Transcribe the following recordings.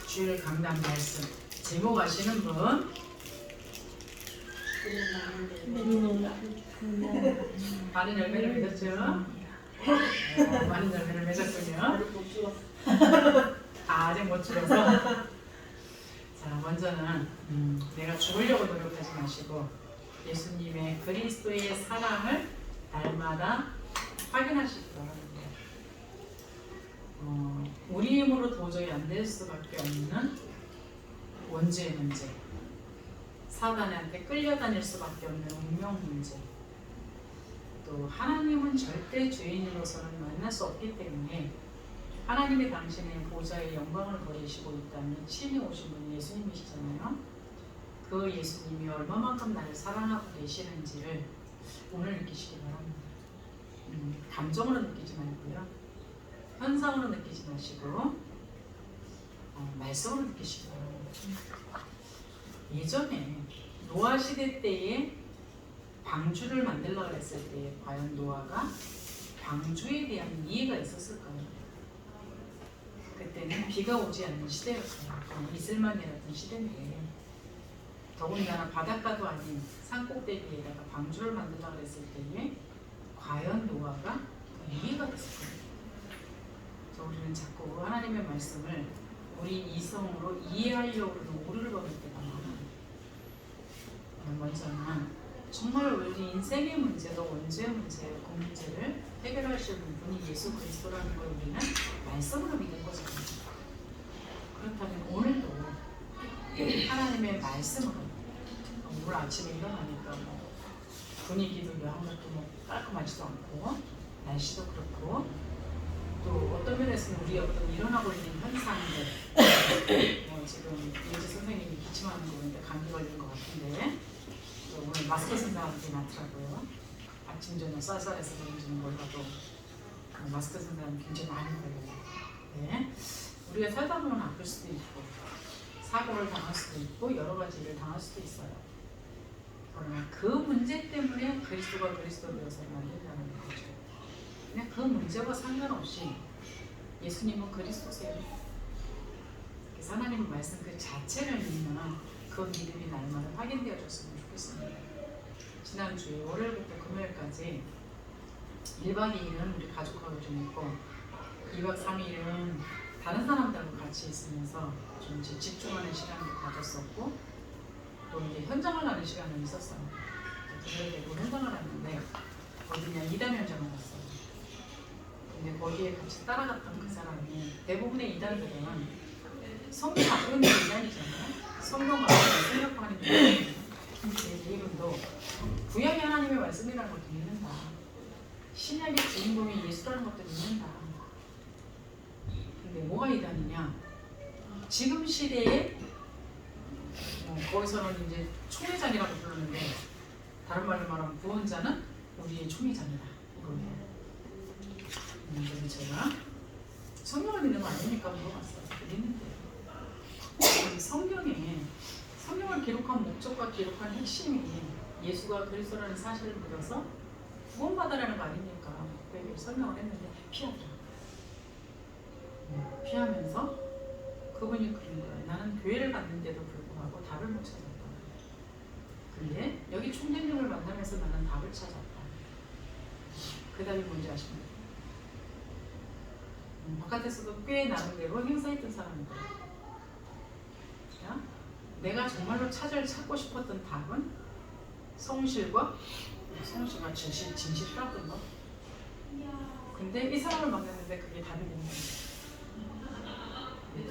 주일 강단 말씀 제목 아시는 분? 많은 열매를 맺었죠? 많은 열매를 맺었군요. 아직 못 줄어서. 자, 먼저는 내가 죽으려고 노력하지 마시고 예수님의 그리스도의 사랑을 날마다 확인하시기 바랍니다. 우리 힘으로 도저히 안 될 수밖에 없는 원죄의 문제, 사단한테 끌려다닐 수밖에 없는 운명 문제, 또 하나님은 절대 죄인으로서는 만날 수 없기 때문에 하나님이 당신의 보좌의 영광을 버리시고 있다면 친히 오신 분이 예수님이시잖아요. 그 예수님이 얼마만큼 나를 사랑하고 계시는지를 오늘 느끼시기 바랍니다. 감정으로 느끼지 말고요, 현상으로 느끼지 마시고 말씀으로 느끼시기 바랍니다. 예전에 노아 시대 때에 방주를 만들려고 했을 때 과연 노아가 방주에 대한 이해가 있었을까요? 그때는 비가 오지 않는 시대였어요. 이슬만이라던 시대인데 더군다나 바닷가도 아닌 산꼭대기에다가 방주를 만들려고 했을 때에 과연 노아가 이해가 됐을까요? 우리는 자꾸 하나님의 말씀을 우리 이성으로 이해하려고 하는 오류를 범할 때가 많아요. 먼저는 정말 우리 인생의 문제도 원죄의 문제예요. 그 문제를 해결하시는 분이 예수 그리스도라는 걸 우리는 말씀으로 믿는 거잖아요. 그렇다면 오늘도 하나님의 말씀으로, 오늘 아침에 일어나니까 분위기도 아무것도 깔끔하지도 않고 날씨도 그렇고 또 어떤 면에서는 우리 어떤 일어나고 있는 현상들, 지금 이제 선생님이 기침하는 거 보니까 감기 걸린 것 같은데 오늘 마스크 쓴 사람들이 많더라고요. 아침 저녁 쌀쌀해서 그런지는 몰라도 마스크 쓴 사람이 굉장히 많이 걸려요. 네. 우리가 살다 보면 아플 수도 있고 사고를 당할 수도 있고 여러 가지 일을 당할 수도 있어요. 그러나 그 문제 때문에 그리스도가 그리스도 되어서 만든다는 거죠. 그냥 그 문제와 상관없이 예수님은 그리스도세요. 그래서 하나님의 말씀 그 자체를 믿는 그 믿음이 날마다 확인되어졌으면 좋겠습니다. 지난주에 월요일부터 금요일까지 1박 2일은 우리 가족하고 좀 있고 2박 3일은 다른 사람들하고 같이 있으면서 좀 이제 집중하는 시간을 가졌었고 또 이제 현장을 하는 시간은 있었어요. 그걸 대고 현장을 하는데 어디냐 이단 현장을 갔어요. 근데 거기에 같이 따라갔던 그 사람이 대부분의 이단들은 성경 갖고 있는 이단이잖아요. 성경 갖고 있는 생각하는 이단이에요. 근데 이분도 구약의 하나님의 말씀이라는 것도 믿는다. 신약의 주인공이 예수라는 것도 믿는다. 근데 뭐가 이단이냐? 지금 시대에 거기서는 이제 총회장이라고 부르는데 다른 말로 말하면 구원자는 우리의 총회장이다. 이거예요. 그래서 제가 성경을 믿는 거 아닙니까? 물어봤어요. 믿는데요. 성경을 기록한 목적과 기록한 핵심이 예수가 그리스도라는 사실을 믿어서 구원받으라는 거 아닙니까? 그렇게 설명을 했는데 피하더라고요. 피하면서 그분이 그런 거예요. 나는 교회를 갔는데도 불구하고 답을 못 찾았다. 근데 여기 총장님을 만나면서 나는 답을 찾았다. 그 답이 뭔지 아십니까? 바깥에서도 꽤 나름대로 행사했던 사람이거든요. 내가 정말로 찾고 싶었던 답은 성실과 진실이었던 거. 근데 이 사람을 만났는데 그게 답이 되는 거예요.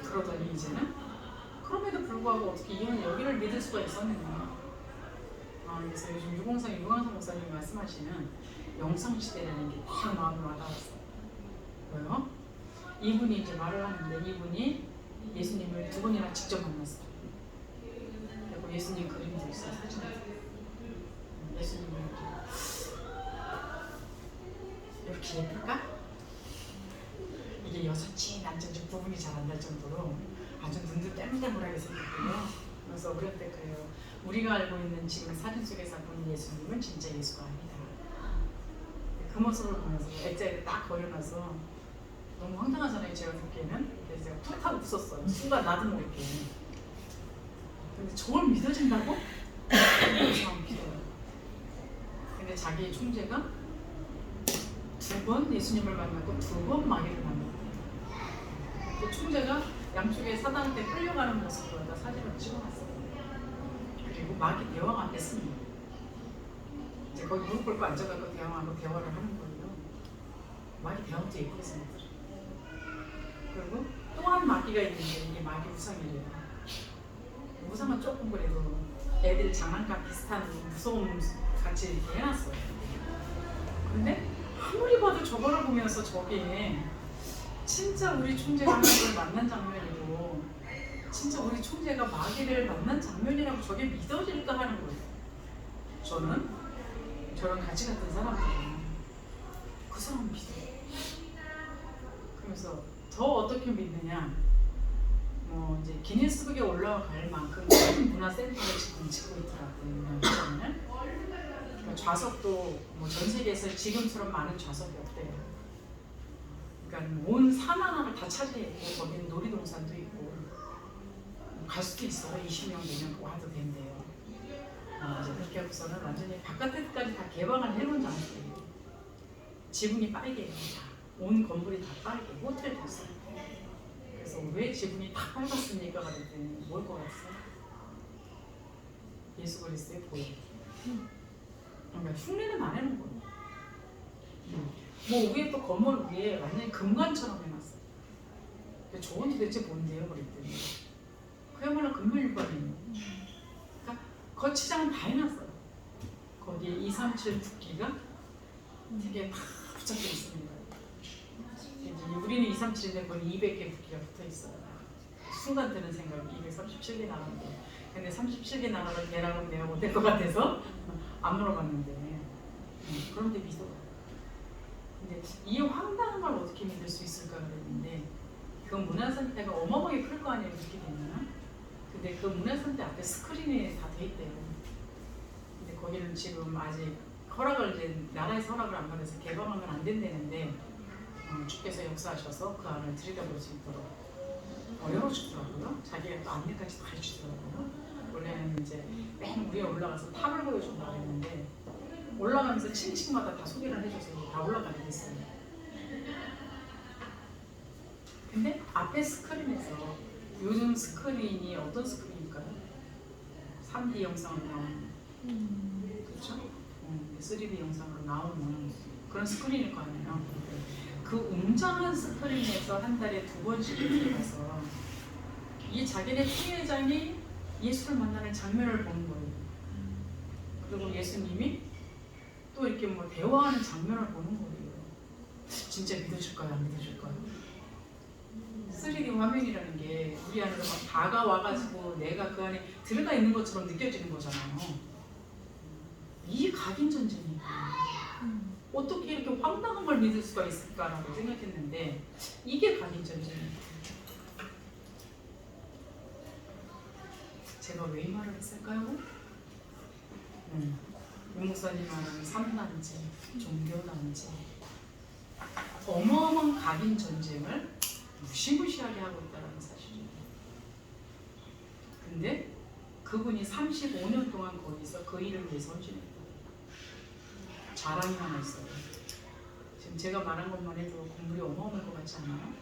그러더니 이제는 그럼에도 불구하고 어떻게 이런 여기를 믿을 수가 있었느냐. 그래서 요즘 유광성 목사님이 말씀하시는 영성시대라는 게 딱 마음으로 와닿았어요. 왜요? 이분이 이제 말을 하는데 이분이 예수님을 2번이나 직접 만났어요. 그리고 예수님 그림도 있어요. 사진에. 예수님을 이렇게 예쁠까? 이게 여섯이 남자적 부분이 잘 안 날 정도로 아주 눈도 땜땜하게 생겼고요. 그래서 우리한테 그래요. 우리가 알고 있는 지금 사진 속에서 보는 예수님은 진짜 예수가 아니다. 그 모습을 보면서 액자에 딱 걸어놔서 너무 황당하잖아요, 제가 듣기에는. 그래서 제가 툭 하고 웃었어요. 순간 나도 모르게. 근데 저걸 믿어진다고? 그래서 믿어요. 근데 자기 총재가 2번 예수님을 만나고 2번 마귀를 만났대요. 그 총재가 양쪽에 사단한테 끌려가는 모습을 갖다 사진을 찍어놨어요. 그리고 마귀 대왕 앞에 씁니다. 이제 거기 무릎 꿇고 앉아가지고 대왕하고 대화를 하는 거예요. 마귀 대왕도 예쁘게 생겼더라고요. 그리고 또 한 마귀가 있는데 이게 마귀 우상이래요. 우상은 조금 그래도 애들 장난감 비슷한 무서움 같이 이렇게 해놨어요. 근데 아무리 봐도 저거를 보면서 저게 진짜 우리 총재가 하나님을 만난 장면이고 진짜 우리 총재가 마귀를 만난 장면이라고 저게 믿어질까 하는 거예요. 저는 저랑 같이 갔던 사람들은 그 사람 믿어요. 그래서 더 어떻게 믿느냐, 뭐 이제 기네스북에 올라갈 만큼 큰 문화센터를 지금 짓고 있더라고요. 그러니까 좌석도 뭐 전 세계에서 지금처럼 많은 좌석이 없대요. 그러니까 온 산 하나를 다 차지했고 거기는 놀이동산도 있고 갈 수도 있어요. 20명 되면 와도 된대요. 이제 그렇게 하고서는 완전히 바깥에까지 다 개방을 해놓은 장소예요. 지붕이 빨개요. 온 건물이 다 빨개. 호텔도 있어요. 그래서 왜 지붕이 다 빨갛습니까? 그랬더니 뭘 것 같아요? 예수 그리스도의 보혈. 그러니까 흉내는 안 해놓은 거예요. 뭐 위에 또 건물 위에 완전히 금관처럼 해놨어요. 저건 도대체 뭔데요? 그랬더니 그야말로 금물유관이에요. 그러니까 거치장은 다 해놨어요. 거기에 237 국기가 되게 다 붙잡혀 있습니다. 우리는 237인데 거기 200개 국기가 붙어 있어요. 순간 드는 생각이 237개 나가는데, 근데 37개 나가면 대라고 내가 못할 것 같아서 안 물어봤는데, 그런데 믿어. 근데 이 황당한 걸 어떻게 믿을 수 있을까 그랬는데, 그 문화센터가 어마어마하게 클 거 아니에요, 그렇게 되면. 근데 그 문화센터 앞에 스크린이 다 돼 있대요. 근데 거기는 지금 아직 허락을 이제 나라에서 허락을 안 받아서 개방하면 안 된다는데, 주께서 역사하셔서 그 안을 들여다볼 수 있도록 열어주더라고요. 자기가 또 안내까지 다 해주더라고요. 원래는 이제 맨 위에 올라가서 탑을 보여준다고 했는데 올라가면서 층층마다 다 소개를 해줘서 다 올라가게 됐어요. 근데 앞에 스크린에서 요즘 스크린이 어떤 스크린일까요? 3D 영상으로 나오는 그렇죠? 3D 영상으로 나오는 그런 스크린일 거 아니에요. 그 웅장한 스크린에서 한 달에 2번씩 들어가서 이 자기네 총회장이 예수를 만나는 장면을 보는 거예요. 그리고 예수님이 또 이렇게 뭐 대화하는 장면을 보는 거예요. 진짜 믿어줄까요? 안 믿어줄까요? 3D 화면이라는 게 우리 안으로 막 다가와가지고 내가 그 안에 들어가 있는 것처럼 느껴지는 거잖아요. 이 각인 전쟁이에요. 어떻게 이렇게 황당한 걸 믿을 수가 있을까라고 생각했는데 이게 각인 전쟁이에요. 제가 왜 이 말을 했을까요? 유 목사님 말하는 삼단지, 종교단지 어마어마한 각인 전쟁을 무시무시하게 하고 있다는 사실이에요. 근데 그분이 35년 동안 거기서 그 일을 위해서 헌신했다. 자랑이 하나 있어요. 지금 제가 말한 것만 해도 건물이 어마어마할 것 같지 않아요?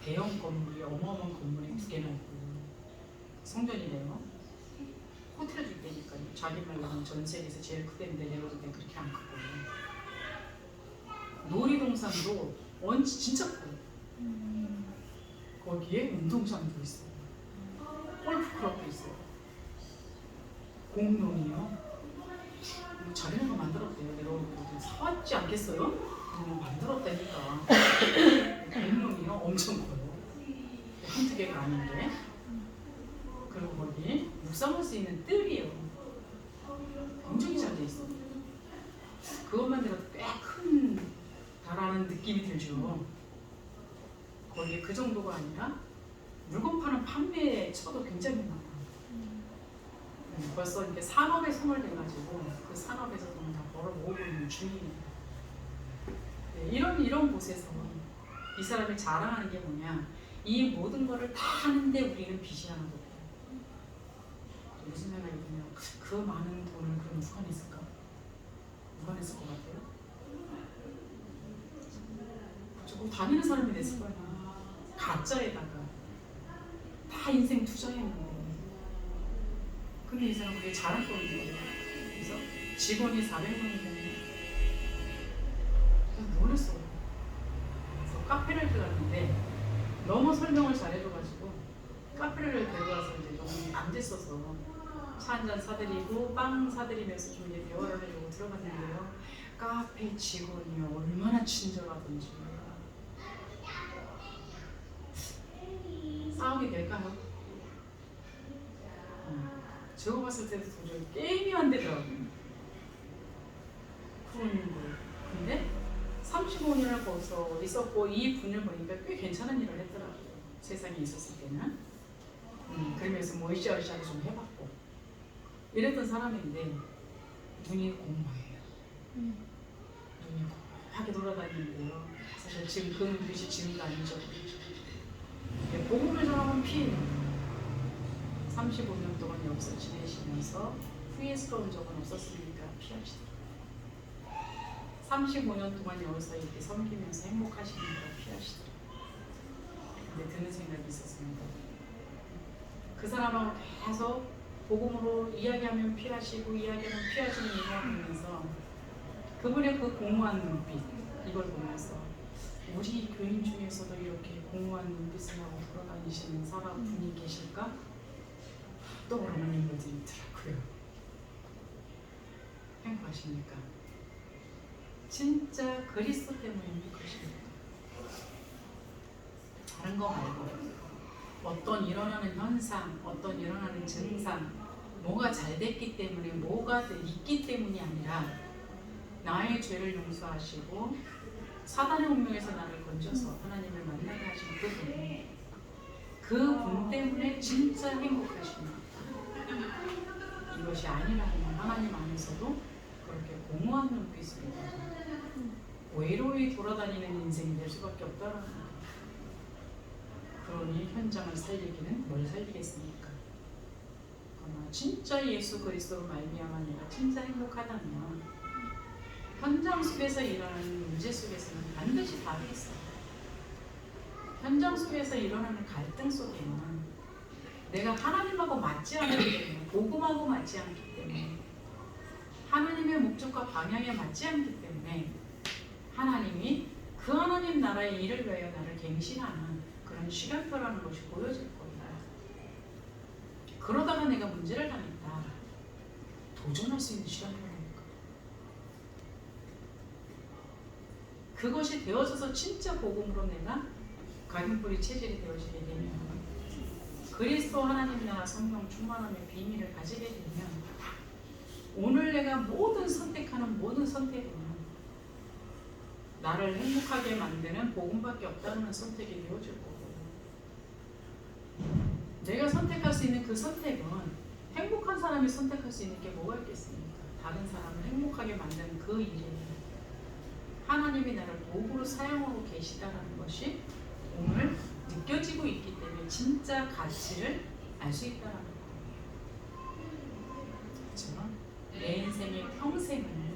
대형 건물이 어마어마한 건물이 2개나 있고 성전이래요. 호텔도 있다니까요. 자기 말로는 전 세계에서 제일 크대는데 내가 볼 때 그렇게 안 크거든요. 놀이동산도 진짜 커요. 거기에 운동장도 있어요. 골프클럽도 있어요. 공룡이요. 자기는 거 만들었대요. 내가 사왔지 않겠어요? 만들었다니까. 공룡이요. 엄청 커요. 한두 개가 아닌데. 그리고 거기 묵상할 수 있는 뜰이요. 굉장히 잘 돼 있어요. 그것만 들어도 꽤 큰 다라는 느낌이 들죠. 거기 그 정도가 아니라 물건 파는 판매처도 굉장히 많아요. 벌써 이렇게 산업에 손을 대가지고 그 산업에서 돈을 다 벌어 모으고 있는 중이에요. 네, 이런 곳에서 이 사람이 자랑하는 게 뭐냐? 이 모든 거를 다 하는데 우리는 빚이 하나도 없다. 무슨 생각이 드냐? 그 많은 돈을 그럼 누가 냈을까? 누가 냈을 것 같아요? 조금 다니는 사람이 냈을 거야. 가짜에다가 다 인생 투자했는데. 근데 이 사람 그게 자랑거리인 거예요. 그래서 직원이 400명이면 놀랐어요. 그래서 카페를 들어갔는데 너무 설명을 잘해줘가지고 카페를 데려가서 이제 너무 안 됐어서 차 한잔 사드리고 빵 사드리면서 좀 이제 대화를 하려고 들어갔는데요. 카페 직원이 얼마나 친절하던지. 싸우게 될까요? 제가 봤을 때도 도저히 게임이 안 되더라고요. 그런 거. 근데 35년을 거기서 있었고 이 분을 보니까 꽤 괜찮은 일을 했더라고요. 세상에 있었을 때는. 그러면서 뭐 으쌰으쌰도 좀 해봤고 이랬던 사람인데 눈이 공허해요. 눈이 공허하게 돌아다니는데요. 사실 지금 그 눈빛이 지금도 아니죠. 복음을 전하면 피해요. 35년 동안 여기서 지내시면서 후회스러운 적은 없었으니까 피하시더라고요. 35년 동안 여기서 이렇게 섬기면서 행복하시니까 피하시더라고요. 근데 드는 생각이 있었습니다. 그 사람하고 계속 복음으로 이야기하면 피하시고 이야기하면 피하시는 이유를 보면서 그분의 그 공허한 눈빛 이걸 보면서 우리 교인 중에서도 이렇게 공허한 눈빛을 하고 돌아다니시는 사람분이 계실까? 또 그런 생각이 있더라고요. 행복하십니까? 진짜 그리스도 때문에 행복하십니까? 다른 거 말고 어떤 일어나는 현상, 어떤 일어나는 증상, 뭐가 잘 됐기 때문에, 뭐가 있기 때문이 아니라 나의 죄를 용서하시고 사단의 운명에서 나를 건져서 하나님을 만나게 하신 그분 때문에 진짜 행복하십니다. 이것이 아니라면 하나님 안에서도 그렇게 공허한 눈빛으로 외로이 돌아다니는 인생이 될 수밖에 없다라는 거예요. 그러니 현장을 살리기는 뭘 살리겠습니까? 그러나 진짜 예수 그리스도로 말미암아 내가 진짜 행복하다면 현장 속에서 일어나는 문제 속에서는 반드시 답이 있어요. 현장 속에서 일어나는 갈등 속에는 내가 하나님하고 맞지 않기 때문에, 복음하고 맞지 않기 때문에, 하나님의 목적과 방향에 맞지 않기 때문에 하나님이 그 하나님 나라의 일을 위하여 나를 갱신하는 그런 시간표라는 것이 보여질 거예요. 그러다가 내가 문제를 당했다. 도전할 수 있는 시간표라니까. 그것이 되어져서 진짜 복음으로 내가 각인뿌리 체질이 되어지게 되면 그리스도 하나님 나라 성령 충만함의 비밀을 가지게 되면 오늘 내가 모든 선택하는 모든 선택은 나를 행복하게 만드는 복음밖에 없다는 선택이 되어질 거고 내가 선택할 수 있는 그 선택은 행복한 사람이 선택할 수 있는 게 뭐가 있겠습니까? 다른 사람을 행복하게 만드는 그 일에 하나님이 나를 도구로 사용하고 계시다는 것이 오늘 느껴지고 있기 때문에 진짜 가치를 알 수 있다는 거예요. 그렇죠? 내 인생의 평생은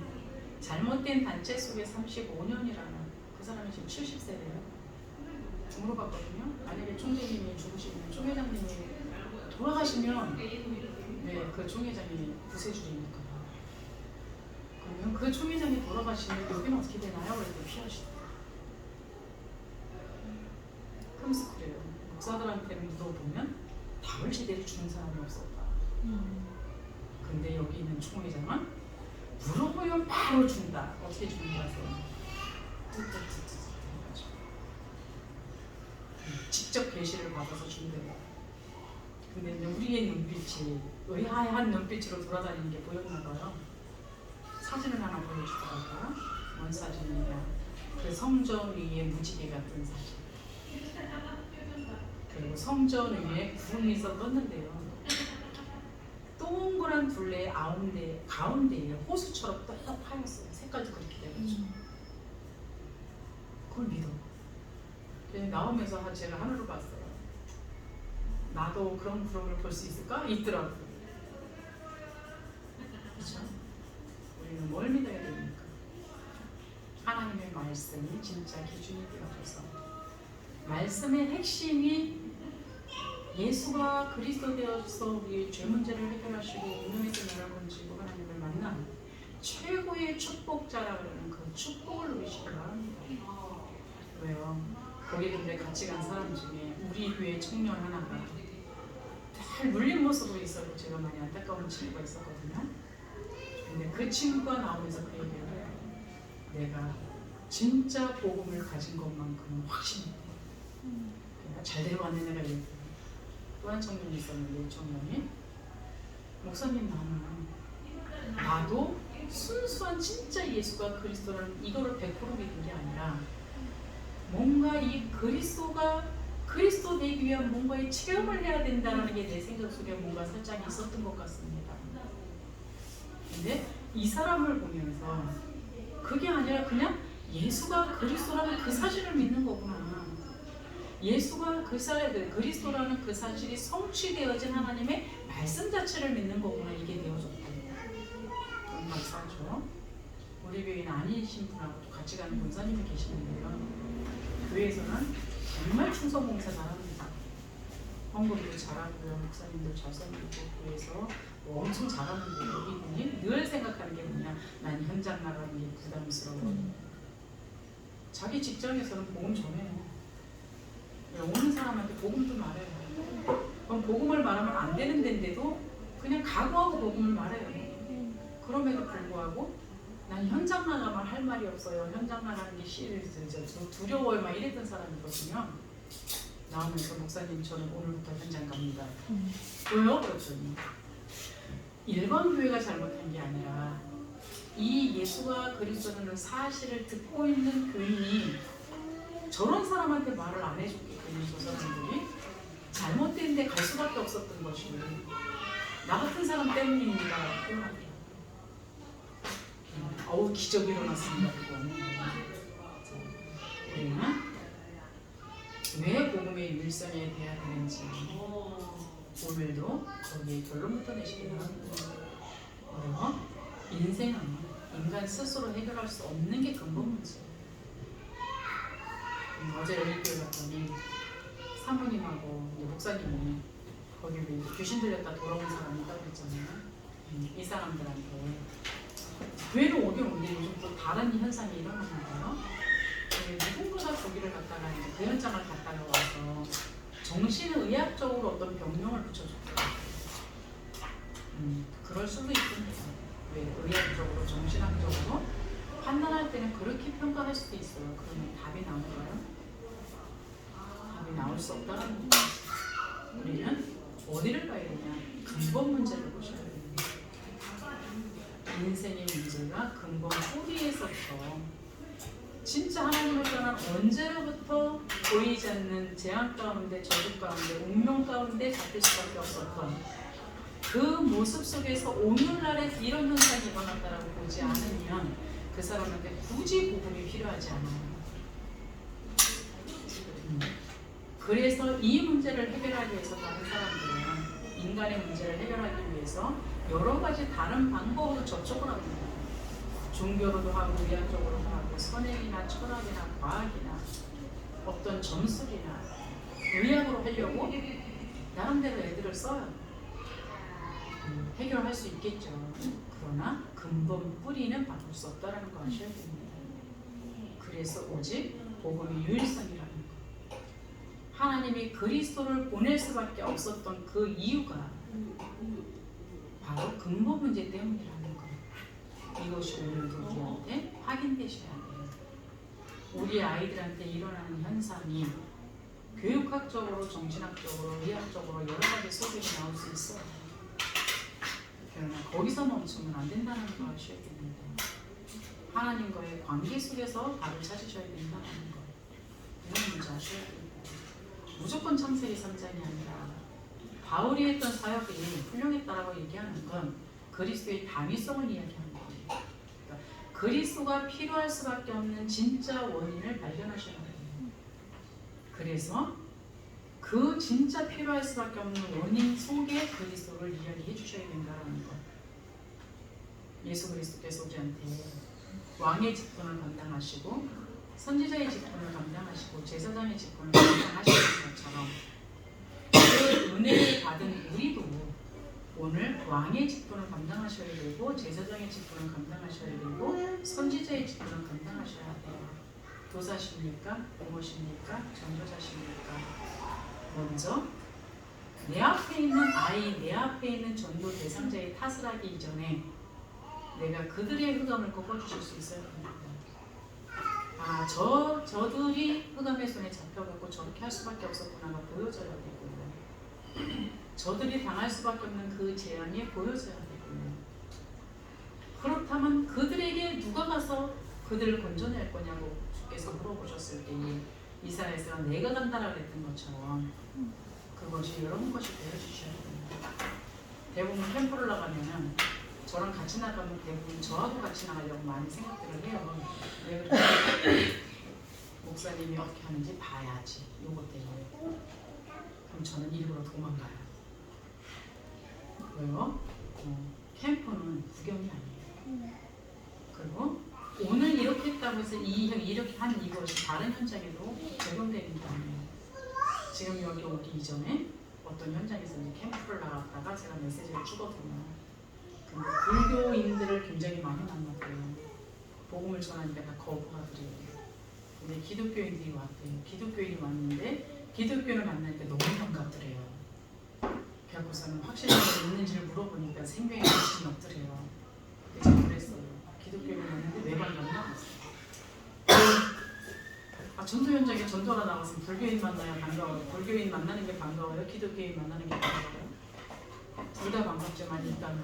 잘못된 단체 속에 35년이라는 그 사람이 지금 70세래요. 물어봤거든요. 만약에 총재님이 죽으시면 총회장님이 돌아가시면 네, 그 총회장이 부세줄이니까 그러면 그 총회장이 돌아가시면 여기는 어떻게 되나요? 그랬더니 피하시더라고요. 그러면서 그래요. 목사들한테는 물어보면 답을 제대로 주는 사람이 없었다. 근데 여기 있는 총회장은 물어보면 바로 준다. 어떻게 주는지 아세요? 직접 계시를 받아서 준대요. 근데 우리의 눈빛이 의아한 눈빛으로 돌아다니는 게 보였나 봐요. 사진을 하나 보여주더라고요. 뭔 사진이냐? 그 성전 위에 무지개 같은 사진. 그리고 성전 위에 구름이 서 떴는데요. 동그란 둘레 가운데에 호수처럼 떡 하였어요. 색깔도 그렇게 돼가지고. 그걸 믿어. 나오면서 제가 하늘을 봤어요. 나도 그런 프로를 볼 수 있을까? 있더라고요. 그렇죠? 우리는 뭘 믿어야 됩니까? 하나님의 말씀이 진짜 기준이 되어줘서 말씀의 핵심이 예수가 그리스도 되어서 우리의 죄 문제를 해결하시고 운명에서 나를 건지고 하나님을 만나 최고의 축복자라는 그 축복을 누리시기 바랍니다. 왜요? 거기 근데 같이 간 사람 중에 우리 교회 청년 하나가 잘 눌린 모습으로 있어서 제가 많이 안타까운 친구가 있었거든요. 근데 그 친구가 나오면서 그 얘기를 해요. 내가 진짜 복음을 가진 것만큼은 확신했대. 잘 데려왔네 내가 이랬더니 또 한 청년이 있었는데 이 청년이 목사님 나도 순수한 진짜 예수가 그리스도라는 이거를 100% 믿은 게 아니라 뭔가 이 그리스도가 그리스도 되기 위한 뭔가의 체험을 해야 된다는 게 내 생각 속에 뭔가 살짝 있었던 것 같습니다. 근데 이 사람을 보면서 그게 아니라 그냥 예수가 그리스도라는 그 사실을 믿는 거구나. 예수가 그리스도라는 그 사실이 성취되어진 하나님의 말씀 자체를 믿는 거구나. 이게 되어졌다. 그런 박사죠. 우리 교회는 아니신 분하고 또 같이 가는 권사님이 계시는데요. 교회에서는 정말 충성봉사 잘합니다. 헌금도 잘하고요. 목사님도 잘 섬기고 교회에서 엄청 잘하는데 이분이 늘 생각하는 게 뭐냐. 난 현장 나가는 게 부담스러워. 자기 직장에서는 복음 전해요. 오는 사람한테 복음도 말해요. 그럼 복음을 말하면 안 되는 데인데도 그냥 각오하고 복음을 말해요. 그럼에도 불구하고 난 현장 나가면 할 말이 없어요. 현장 나가는 게 싫어서 두려워요. 막 이랬던 사람이거든요. 나오면서 목사님 저는 오늘부터 현장 갑니다. 왜요? 그랬더니 일반 교회가 잘못한 게 아니라 이 예수가 그리스도라는 사실을 듣고 있는 교인이 저런 사람한테 말을 안 해줬기 때문에 저 사람들이 잘못된 데 갈 수밖에 없었던 것이 나 같은 사람 때문입니다. 표현합니다. 어우 기적이 일어났습니다. 그거는 우리는 왜 복음의 일선에 돼야 되는지 오늘도 거기에 결론부터 내시기 바랍니다. 인생은 인간 스스로 해결할 수 없는 게 근본 문제예요. 어제 연립교회 갔더니 사모님하고 목사님이 거기 귀신 들렸다 돌아온 사람이 있다고 했잖아요. 이 사람들한테 교회는 어디 오는데 요즘 또 다른 현상이 일어나는 거예요. 누군가가 거기를 갔다가 그 현장을 갔다가 와서 정신의학적으로 어떤 병명을 붙여줬더라고요. 그럴 수도 있습니다. 왜 의학적으로 정신학적으로 판단할 때는 그렇게 평가할 수도 있어요. 그러면 답이 나올까요? 답이 나올 수 없다는 거예요. 우리는 어디를 봐야 되냐? 근본 문제를 보셔야 됩니다. 인생의 문제가 근본 뿌리에서부터 진짜 하나님을 떠난 언제로부터 보이지 않는 재앙 가운데 저주 가운데 운명 가운데 잡힐 수밖에 없었던 그 모습 속에서 오늘날에 이런 현상이 일어났다라고 보지 않으면 그 사람한테 굳이 복음이 필요하지 않아요. 그래서 이 문제를 해결하기 위해서 다른 사람들은 인간의 문제를 해결하기 위해서 여러 가지 다른 방법으로 접촉을 합니다. 종교로도 하고 의학적으로도 하고 선행이나 철학이나 과학이나 어떤 점술이나 의학으로 하려고 나름대로 애들을 써요. 해결할 수 있겠죠. 그러나 근본 뿌리는 바꿀 수 없다는 거 아셔야 됩니다. 그래서 오직 복음의 유일성이라는 것. 하나님이 그리스도를 보낼 수밖에 없었던 그 이유가 바로 근본 문제 때문이라는 것. 이것이 오늘도 우리한테 확인되셔야 돼요. 우리 아이들한테 일어나는 현상이 교육학적으로, 정신학적으로, 의학적으로 여러 가지 소리가 나올 수 있어요. 그러나 거기서 멈추면 안 된다는 거 아셔야 됩니다. 하나님과의 관계 속에서 답을 찾으셔야 된다는 거. 이런 문제 아셔야 됩니다. 무조건 창세기 3장이 아니라 바울이 했던 사역이 훌륭했다라고 얘기하는 건 그리스도의 당위성을 이야기하는 겁니다. 그러니까 그리스도가 필요할 수밖에 없는 진짜 원인을 발견하셔야 돼요. 그래서 그 진짜 필요할 수밖에 없는 원인 속에 그리스도를 이야기해 주셔야 된다는 것. 예수 그리스도께서 우리한테 왕의 직분을 감당하시고 선지자의 직분을 감당하시고 제사장의 직분을 감당하시는 것처럼 그 은혜를 받은 우리도 오늘 왕의 직분을 감당하셔야 되고 제사장의 직분을 감당하셔야 되고 선지자의 직분을 감당하셔야 돼요. 교사십니까? 부모십니까? 전도자십니까? 먼저 내 앞에 있는 아이, 내 앞에 있는 전도 대상자의 탓을 하기 이전에 내가 그들의 흑암을 꺾어주실 수 있어야 됩니다. 아, 저들이 흑암의 손에 잡혀갖고 저렇게 할 수밖에 없었구나가 보여져야 되고요. 저들이 당할 수밖에 없는 그 재앙이 보여져야 되고요. 그렇다면 그들에게 누가 가서 그들을 건져낼 거냐고 주께서 물어보셨을 때에 이사야에서 내가 간다라 그랬던 것처럼 그것이 여러분 것이 되어주셔야 됩니다. 대부분 캠프를 나가면은 저랑 같이 나가면 대부분 저하고 같이 나가려고 많이 생각들을 해요. 왜 그러냐면 목사님이 어떻게 하는지 봐야지. 요것 때문에. 그럼 저는 일부러 도망가요. 왜요? 캠프는 구경이 아니에요. 그리고 오늘 이렇게 했다고 해서 이렇게 한 이것이 다른 현장에도 적용되는 게 아니에요. 지금 여기 오기 이전에 어떤 현장에서 이제 캠프를 나갔다가 제가 메시지를 주거든요. 근데 불교인들을 굉장히 많이 만났대요. 복음을 전하니까 다 거부하더래요. 근데 기독교인들이 왔대요. 기독교인이 왔는데 기독교인을 만나니까 너무 반갑더래요. 그래서는 확실히 있는지를 물어보니까 생명에 관심이 없더래요. 그래서 그랬어요. 기독교인을 만났는데 왜 반갑냐? 아, 전도 현장에 전도가 나와서 불교인 만나야 반가워요. 불교인 만나는 게 반가워요. 기독교인 만나는 게 반가워요. 둘 다 반갑지만 일단은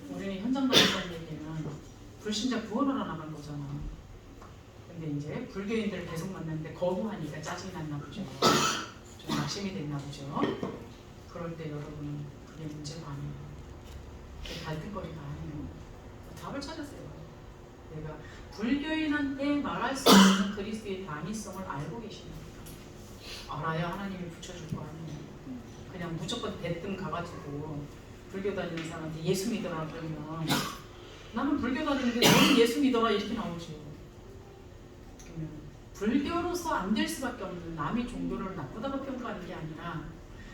우리는 현장 나간다는 얘기는 불신자 구원하러 나간 거잖아. 근데 이제 불교인들을 계속 만났는데 거부하니까 짜증이 났나 보죠. 좀 낙심이 됐나 보죠. 그럴 때 여러분은 그게 문제가 아니에요. 그게 갈등거리가 아니에요. 답을 찾으세요. 내가 불교인한테 말할 수 있는 그리스도의 당위성을 알고 계십니까? 알아야 하나님이 붙여줄 거 아니에요. 그냥 무조건 대뜸 가가지고 불교 다니는 사람한테 예수 믿어라 그러면 나는 불교 다니는데 너는 예수 믿어라 이렇게 나오죠. 그러면 불교로서 안 될 수밖에 없는 남의 종교를 나쁘다고 평가하는 게 아니라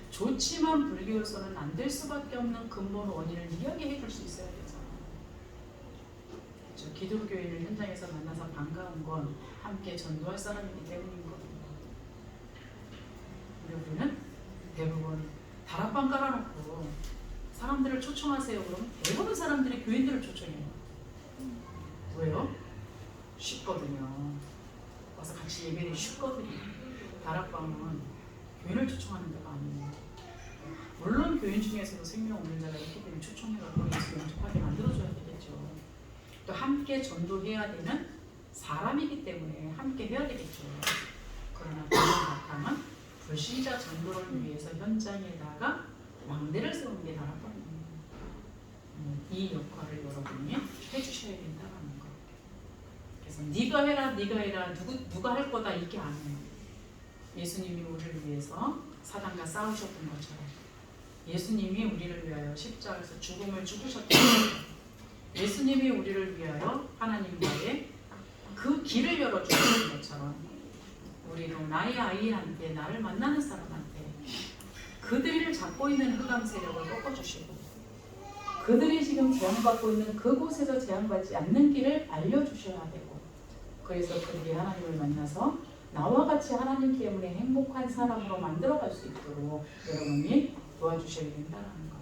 좋지만 불교로서는 안 될 수밖에 없는 근본 원인을 이야기해 줄 수 있어야 되잖아요. 저 기독교인을 현장에서 만나서 반가운 건 함께 전도할 사람이기 때문인 거거든요. 근데 우리는 대부분 다락방 깔아놓고 사람들을 초청하세요 그러면 대부분 사람들이 교인들을 초청해요. 왜요? 쉽거든요. 와서 같이 예배를 쉽거든요. 다락방은 교인을 초청하는 데가 아니에요. 물론 교인 중에서도 생명 없는 자가 있기 때문에 초청해갖고 예수 영접하게 만들어줘야 되겠죠. 또 함께 전도해야 되는 사람이기 때문에 함께 해야 되겠죠. 그러나 그런 바탕은 불신자 전도를 위해서 현장에다가 왕대를 세우는 게 다락방입니다. 이 역할을 여러분이 해주셔야 된다는 거. 그래서 네가 해라, 네가 해라, 누가 할 거다 이게 아니에요. 예수님이 우리를 위해서 사단과 싸우셨던 것처럼 예수님이 우리를 위하여 십자가에서 죽음을 죽으셨던 것처럼 예수님이 우리를 위하여 하나님과의 그 길을 열어주셨던 것처럼 우리도 나의 아이한테 나를 만나는 사람한테 그들을 잡고 있는 흑암 세력을 꺾어주시고 그들이 지금 재앙받고 있는 그곳에서 재앙받지 않는 길을 알려주셔야 되고 그래서 그들이 하나님을 만나서 나와 같이 하나님 때문에 행복한 사람으로 만들어갈 수 있도록 여러분이 도와주셔야 된다는 거.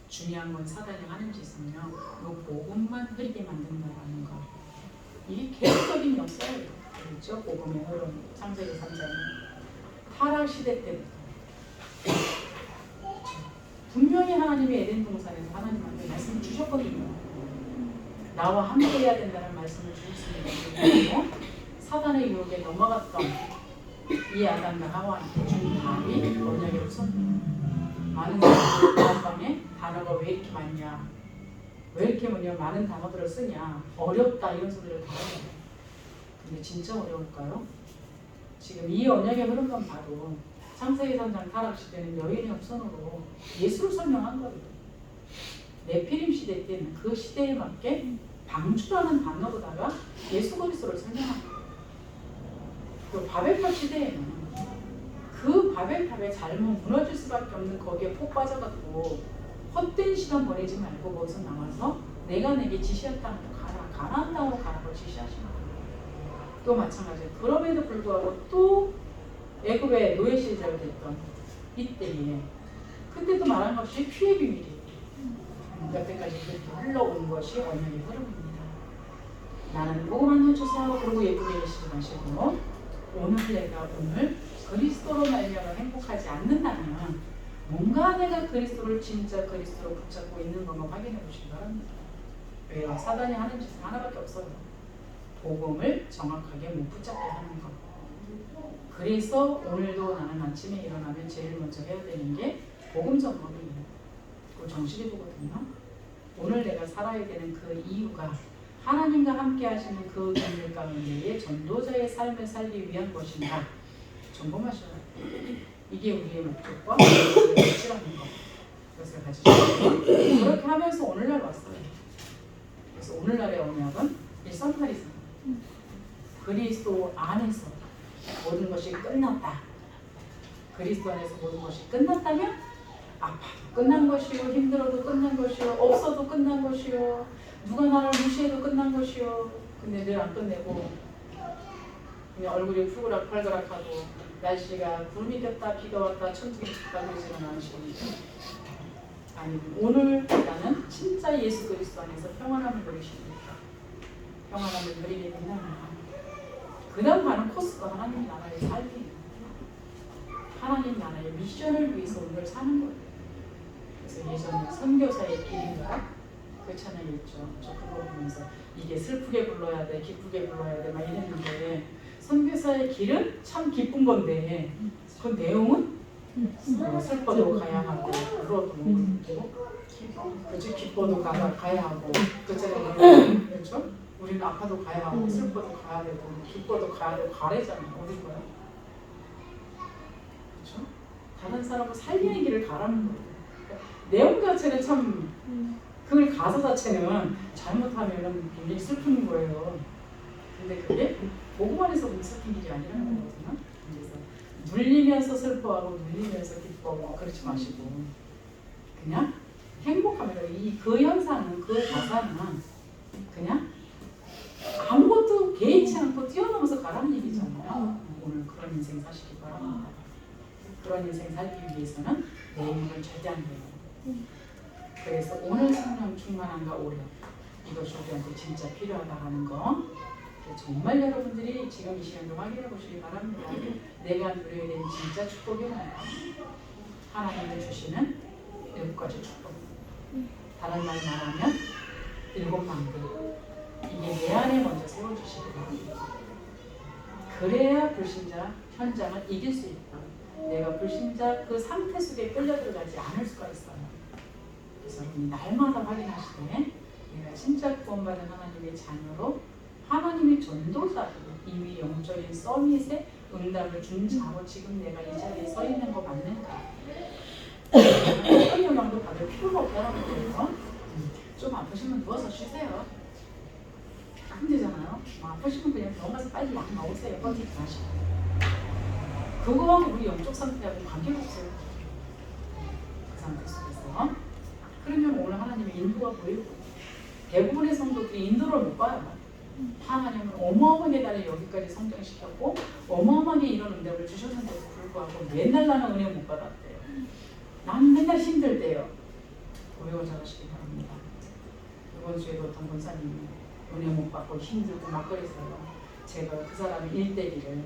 중요한 건 사단이 하는 짓은요. 이 복음만 흐리게 만든다는 거. 이게 계속적인 역사예요. 그렇죠? 복음의 흐름. 창세기 3장은 타락 시대 때부터 분명히 하나님이 에덴 동산에서 하나님한테 말씀을 주셨거든요. 나와 함께 해야 된다는 말씀을 주셨습니다. 그리고 사단의 유혹에 넘어갔던 이 아담과 하와한테 준 답이 언약의 우선이에요. 많은 사람들이 다락방에 단어가 왜 이렇게 많냐, 왜 이렇게 많은 단어들을 쓰냐, 어렵다 이런 소리를 다 해요. 근데 진짜 어려울까요? 지금 이 언약의 흐름만 봐도 창세기 3장 타락시대는 여인의 후손으로 예수를 설명한 거예요. 네피림 시대 때는 그 시대에 맞게 방주라는 단어로다가 예수 그리스도를 설명한 거예요. 또 바벨탑 시대에는 그 바벨탑에 잘못 무너질 수밖에 없는 거기에 폭 빠져갖고 헛된 시간 보내지 말고 거기서 나와서 내가 내게 지시한 땅으로 가라. 가나안 땅으로 가라고 지시하시는 거예요. 또 마찬가지예요. 그럼에도 불구하고 또 애굽의 노예 시절 됐던 이때에 그때도 말한 것이 피의 비밀이에요. 여태까지 그렇게 흘러온 것이 언약의 흐름입니다. 나는 복음만 놓쳐서 그러고 예쁘게 계시지 마시고 오늘 내가 오늘 그리스도로 말미암아 행복하지 않는다면 뭔가 내가 그리스도를 진짜 그리스도로 붙잡고 있는 것만 확인해 보시기 바랍니다. 왜요? 사단이 하는 짓은 하나밖에 없어요. 복음을 정확하게 못 붙잡게 하는 것. 그래서 오늘도 나는 아침에 일어나면 제일 먼저 해야 되는 게 복음 점검이에요. 그거 정식이 보거든요. 오늘 내가 살아야 되는 그 이유가 하나님과 함께 하시는 그 비밀 가운데에 전도자의 삶을 살기 위한 것인가 점검하셔야 돼요. 이게 우리의 목적과 그것을 가치라는 것. 그것을 가지셔야 돼요. 그렇게 하면서 오늘날 왔어요. 그래서 오늘날의 언약은 일선탈이죠. 그리스도 안에서 모든 것이 끝났다. 그리스도 안에서 모든 것이 끝났다면 아파도 끝난 것이요, 힘들어도 끝난 것이요, 없어도 끝난 것이요, 누가 나를 무시해도 끝난 것이요. 근데 늘 안 끝내고 그냥 얼굴이 푸그락팔그락하고 날씨가 구름이 꼈다 비가 왔다 천둥이 쳤다 그러지는 않으십니까? 아니 오늘 나는 진짜 예수 그리스도 안에서 평안함을 누리십니까? 평안함을 누리게 된다면 그 다음 가는 코스가 하나님 나라의 삶이에요. 하나님 나라의 미션을 위해서 오늘 사는 거예요. 그래서 예전에 선교사의 길인가 그 찬양이 있죠. 저 그거 보면서 이게 슬프게 불러야 돼, 기쁘게 불러야 돼 막 이랬는데 선교사의 길은 참 기쁜 건데 그 내용은 슬퍼도 가야 하고 울어도 그렇지 기뻐도 가야 하고 그렇잖아요. 그렇죠? 우리는 아파도 가야 하고 슬퍼도 가야 되고 기뻐도 가야 되고 가래잖아요. 어디 거야? 그렇죠? 다른 사람을 살리는 길을 가라는 거예요. 그러니까 내용 자체는 참 그 가사 자체는 잘못하면 굉장히 슬픈 거예요. 근데 그게 복음 안에서 슬픈 일이 아니라는 거거든요. 그래서 눌리면서 슬퍼하고 눌리면서 기뻐하고 그렇지 마시고 그냥 행복합니다. 그 현상은 그 가사는 그냥 아무것도 개의치 않고 뛰어넘어서 가라는 얘기잖아요. 오늘 그런 인생 사시기 바랍니다. 그런 인생 살기 위해서는 내 힘을 절대 안 돼요. 그래서 오늘 성령 충만함과 오력 이것이 우리한테 진짜 필요하다는 거 정말 여러분들이 지금 이 시간 좀 확인해 보시기 바랍니다. 내가 누려야 되는 진짜 축복이 뭐예요? 하나님을 주시는 7가지 축복. 다른 말 말하면 7만개. 이게 내 안에 먼저 세워주시기 바랍니다. 그래야 불신자 현장을 이길 수 있다. 내가 불신자 그 상태 속에 끌려 들어가지 않을 수가 있어요. 그래서 날마다 확인하시되 내가 진짜 구원받은 하나님의 자녀로 하나님의 전도자로 이미 영적인 서밋에 응답을 준 자로 지금 내가 이 자리에 서 있는 거 맞는가? 어떤 영향도 받을 필요가 없다는 거예요. 좀 아프시면 누워서 쉬세요. 힘들잖아요. 아프시면 그냥 병원 가서 빨리 막 나오세요. 버티지 마시고. 그거하고 우리 영적 상태하고 관계가 없어요. 그 상태 속에서. 그러면 오늘 하나님의 인도가 보이고 대부분의 성도들이 인도를 못 봐요. 하나님은 어마어마하게 나를 여기까지 성장시켰고 어마어마하게 이런 응답을 주셨는데도 불구하고 맨날 나는 은혜 못 받았대요. 나는 맨날 힘들대요. 고백을 잘하시기 바랍니다. 이번 주에도 어떤 권사님이 은혜 못 받고 힘들고 막 그랬어요. 제가 그 사람의 일대기를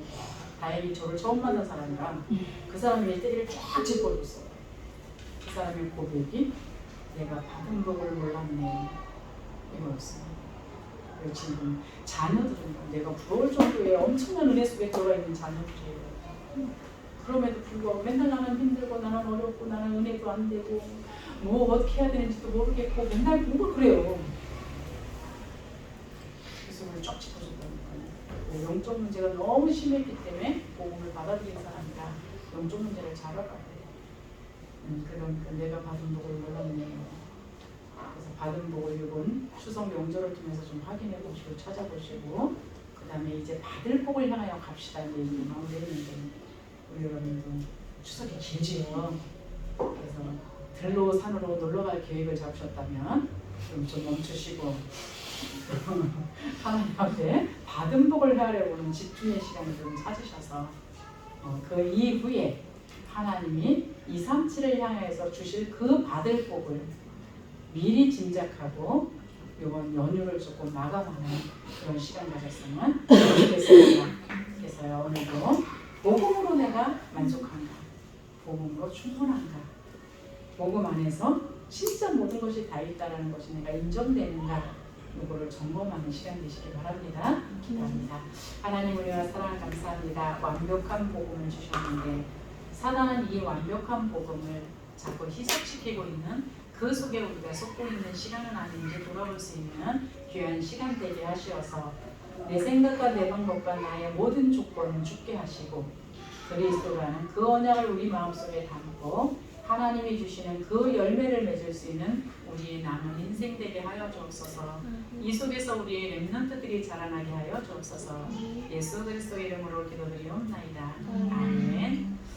다행히 저를 처음 만난 사람이라 그 사람의 일대기를 쫙 짚어줬어요. 그 사람의 고백이 내가 받은 복을 몰랐네 이거였어요. 지금 자녀들은 내가 부러울 정도의 엄청난 은혜 속에 들어있는 자녀들이에요. 그럼에도 불구하고 맨날 나는 힘들고 나는 어렵고 나는 은혜도 안 되고 뭐 어떻게 해야 되는지도 모르겠고 맨날 보고 그래요. 그래서 오늘 쫙 짚어줬다니까요. 영적 문제가 너무 심했기 때문에 복음을 받아들인 사람이라 영적 문제를 잘 알아야 돼요. 그럼 내가 받은 복을 몰랐네요. 그래서 받은 복을 이번 추석 명절을 통해서 좀 확인해 보시고 찾아보시고 그 다음에 이제 받을 복을 향하여 갑시다. 이제 마무리했는데 우리 여러분도 추석이 길지요. 그래서 들로 산으로 놀러갈 계획을 잡으셨다면 좀 멈추시고 하나님 앞에 받은 복을 헤아려보는 집중의 시간을 좀 찾으셔서 그 이후에 하나님이 237을 향해서 주실 그 받을 복을 미리 짐작하고 이번 연휴를 조금 마감하는 그런 시간 가졌으면 좋겠습니다. 그래서요, 오늘도 복음으로 내가 만족한가? 복음으로 충분한가? 복음 안에서 진짜 모든 것이 다 있다라는 것이 내가 인정되는가? 이거를 점검하는 시간 되시길 바랍니다. 기도합니다. 하나님 우리와 사랑 감사합니다. 완벽한 복음을 주셨는데 사단은 이 완벽한 복음을 자꾸 희석시키고 있는 그 속에 우리가 속고 있는 시간은 아닌지 돌아볼 수 있는 귀한 시간 되게 하시어서 내 생각과 내 방법과 나의 모든 조건은 죽게 하시고 그리스도라는 그 언약을 우리 마음속에 담고 하나님이 주시는 그 열매를 맺을 수 있는 우리의 남은 인생 되게 하여 주옵소서. 이 속에서 우리의 렘넌트들이 자라나게 하여 주옵소서. 예수 그리스도의 이름으로 기도드리옵나이다. 아멘.